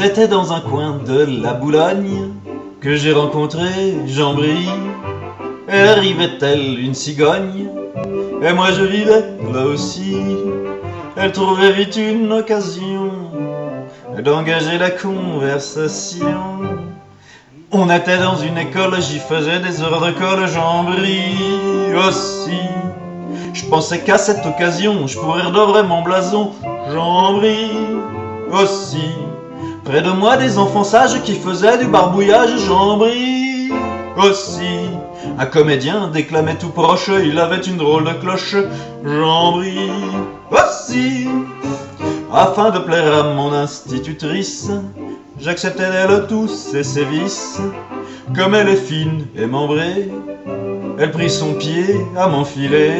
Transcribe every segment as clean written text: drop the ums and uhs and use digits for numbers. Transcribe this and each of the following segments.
C'était dans un coin de la Boulogne que j'ai rencontré Jean-Brie. Arrivait telle une cigogne, et moi je vivais là aussi. Elle trouvait vite une occasion d'engager la conversation. On était dans une école, j'y faisais des heures de colle, Jean-Brie aussi. Je pensais qu'à cette occasion, je pourrais redorer mon blason, Jean-Brie aussi. Près de moi, des enfants sages qui faisaient du barbouillage, Jean-Brie aussi. Un comédien déclamait tout proche, il avait une drôle de cloche, Jean-Brie aussi. Afin de plaire à mon institutrice, j'acceptais d'elle tous ses sévices. Comme elle est fine et membrée, elle prit son pied à m'enfiler.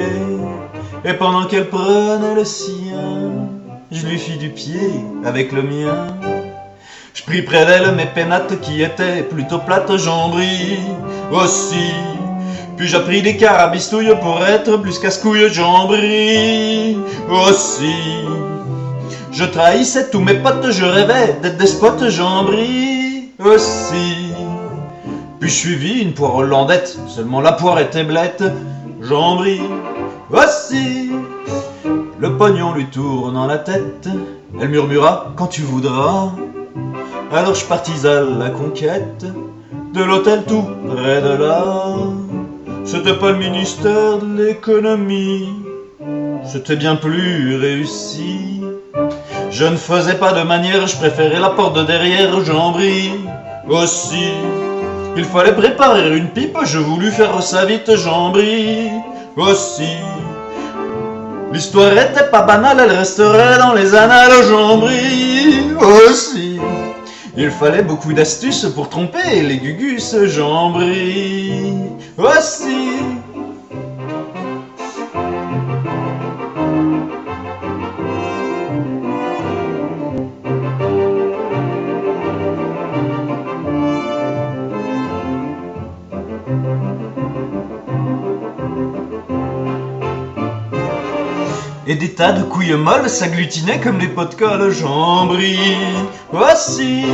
Et pendant qu'elle prenait le sien, je lui fis du pied avec le mien. Je pris près d'elle mes pénates qui étaient plutôt plates, Jean-Brie aussi. Puis j'appris des carabistouilles pour être plus casse-couille, Jean-Brie aussi. Je trahissais tous mes potes, je rêvais d'être despote, Jean-Brie aussi. Puis je suivis une poire hollandette, seulement la poire était blette, Jean-Brie aussi. Le pognon lui tournant la tête, elle murmura « Quand tu voudras ». Alors je partis à la conquête de l'hôtel tout près de là. C'était pas le ministère de l'économie, c'était bien plus réussi. Je ne faisais pas de manière, je préférais la porte de derrière, Jean-Brie aussi. Il fallait préparer une pipe, je voulus faire ça vite, Jean-Brie aussi. L'histoire était pas banale, elle resterait dans les annales, Jean-Brie aussi. Il fallait beaucoup d'astuces pour tromper les gugus, Jean-Brie aussi. Et des tas de couilles molles s'agglutinaient comme des pots de colle, Jean-Brie aussi.